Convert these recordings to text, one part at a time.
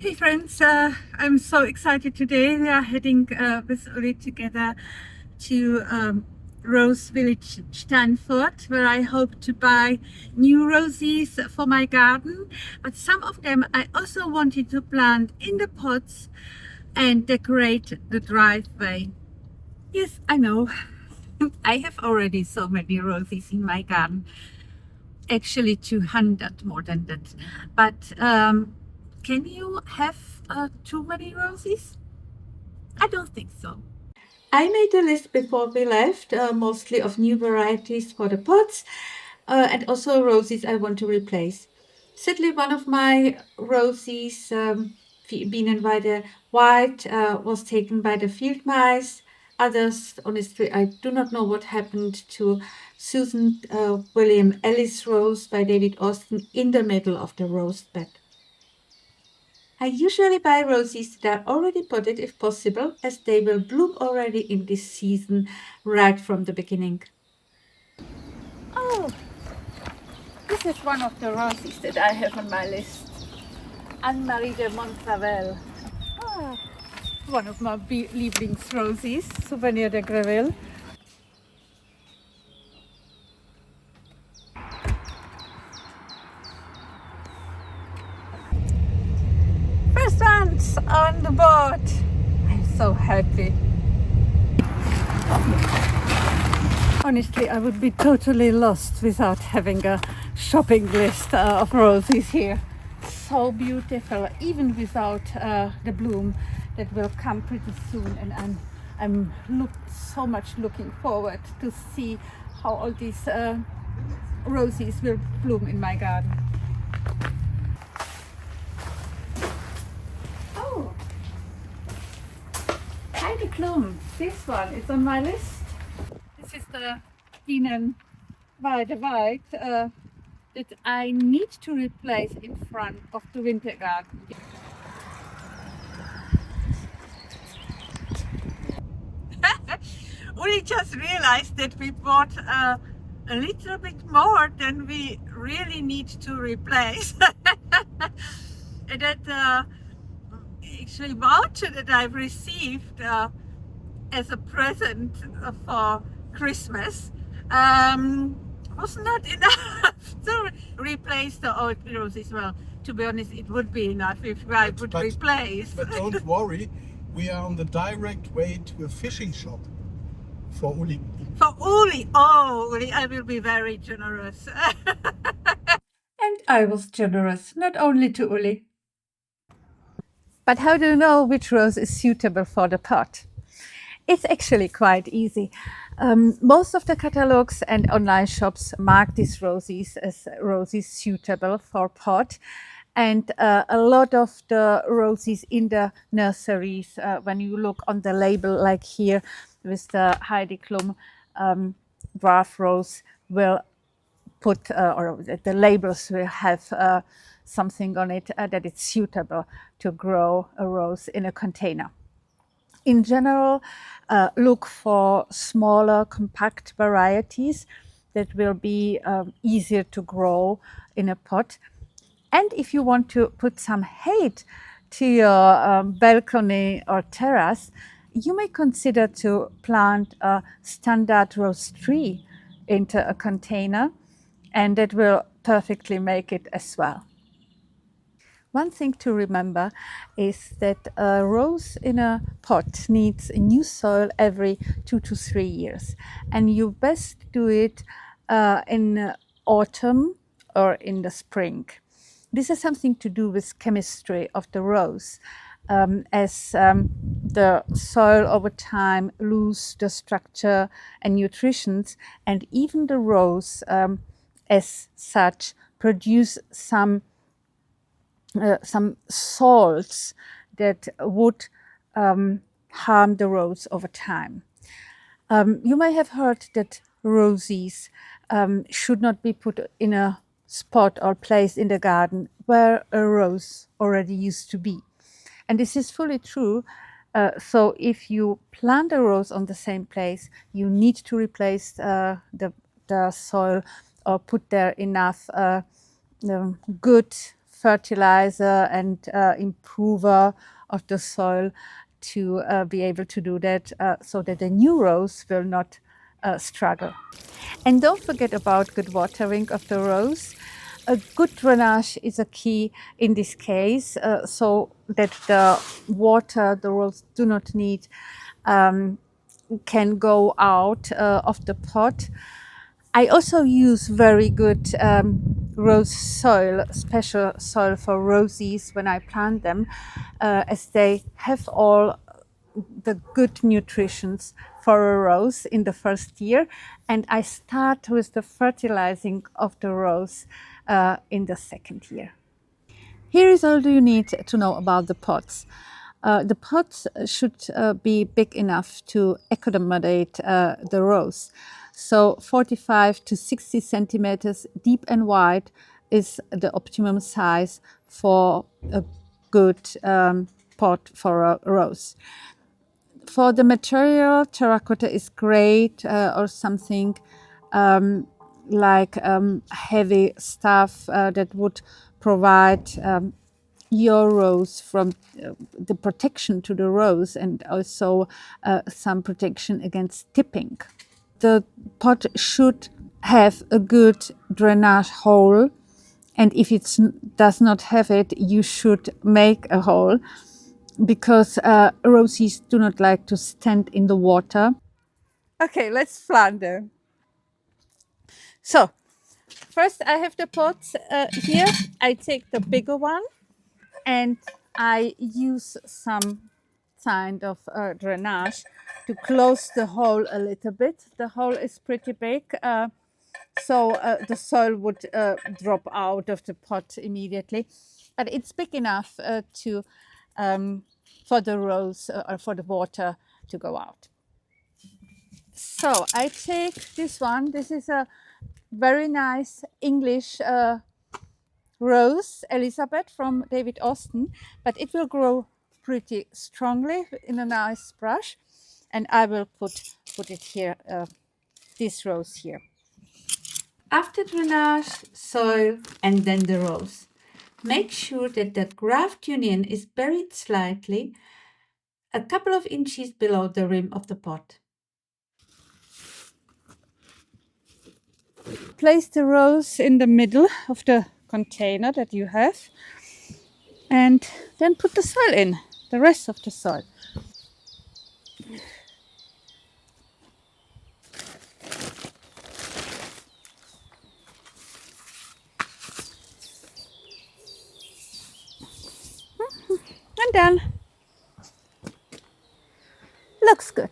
Hey friends, I'm so excited today. We are heading with Uli together to Rose Village Stanford, where I hope to buy new roses for my garden. But some of them I also wanted to plant in the pots and decorate the driveway. Yes, I know. I have already so many roses in my garden. Actually 200 more than that. But can you have too many roses? I don't think so. I made a list before we left, mostly of new varieties for the pots and also roses I want to replace. Sadly, one of my roses, being in white, was taken by the field mice. Others, honestly, I do not know what happened to Susan William Ellis Rose by David Austin in the middle of the rose bed. I usually buy roses that are already potted if possible, as they will bloom already in this season right from the beginning. Oh, this is one of the roses that I have on my list. Anne-Marie de Montravel. Ah, one of my Lieblingsroses, Souvenir de Greville. First ones on the board. I'm so happy. Honestly, I would be totally lost without having a shopping list of roses here. So beautiful, even without the bloom that will come pretty soon. And I'm so much looking forward to see how all these roses will bloom in my garden. Oh, Heidi Klum. This one is on my list. This is the Dienen White that I need to replace in front of the winter garden. We just realized that we bought a little bit more than we really need to replace. And that actually voucher that I've received as a present for Christmas was not enough to replace the old roses. Well, to be honest, it would be enough if I would replace. But don't worry, we are on the direct way to a fishing shop for Uli. For Uli, oh, Uli, I will be very generous. And I was generous, not only to Uli. But how do you know which rose is suitable for the pot? It's actually quite easy. Most of the catalogs and online shops mark these roses as roses suitable for pot. And a lot of the roses in the nurseries, when you look on the label, like here with the Heidi Klum dwarf rose, will put, or the labels will have something on it that it's suitable to grow a rose in a container. In general, look for smaller, compact varieties that will be easier to grow in a pot. And if you want to put some height to your balcony or terrace, you may consider to plant a standard rose tree into a container, and that will perfectly make it as well. One thing to remember is that a rose in a pot needs new soil every 2 to 3 years, and you best do it in autumn or in the spring. This has something to do with chemistry of the rose, as the soil over time lose the structure and nutrition, and even the rose as such produce some salts that would harm the rose over time. You may have heard that roses should not be put in a spot or place in the garden where a rose already used to be. And this is fully true. So if you plant a rose on the same place, you need to replace the soil or put there enough good fertilizer and improver of the soil to be able to do that so that the new rose will not struggle. And don't forget about good watering of the rose. A good drainage is a key in this case, so that the water the rose do not need can go out of the pot. I also use very good rose soil, special soil for roses when I plant them, as they have all the good nutritions for a rose in the first year. And I start with the fertilizing of the rose in the second year. Here is all you need to know about the pots. The pots should be big enough to accommodate the rose. So 45 to 60 centimeters deep and wide is the optimum size for a good pot for a rose. For the material, terracotta is great, or something like heavy stuff that would provide your rose from the protection to the rose, and also some protection against tipping. The pot should have a good drainage hole, and if it does not have it, you should make a hole, because roses do not like to stand in the water. Okay, let's plant them. So first I have the pots here. I take the bigger one and I use some kind of drainage to close the hole a little bit. The hole is pretty big, so the soil would drop out of the pot immediately. But it's big enough to for the rose or for the water to go out. So I take this one. This is a very nice English rose, Elizabeth from David Austin, but it will grow pretty strongly in a nice brush, and I will put it here, this rose here. After drainage, soil, and then the rose. Make sure that the graft union is buried slightly, a couple of inches below the rim of the pot. Place the rose in the middle of the container that you have, and then put the soil in, the rest of the soil. And done. Looks good.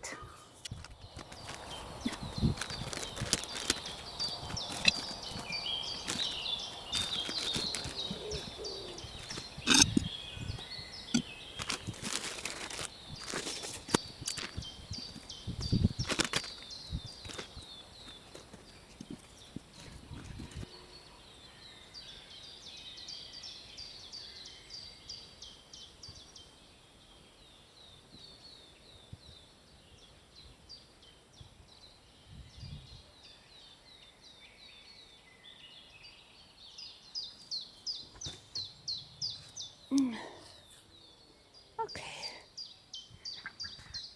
Okay.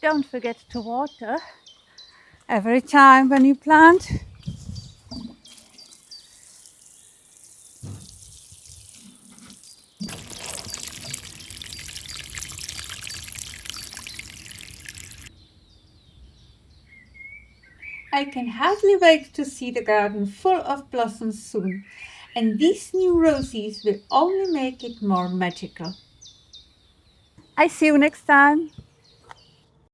Don't forget to water every time when you plant. I can hardly wait to see the garden full of blossoms soon, and these new roses will only make it more magical. I see you next time.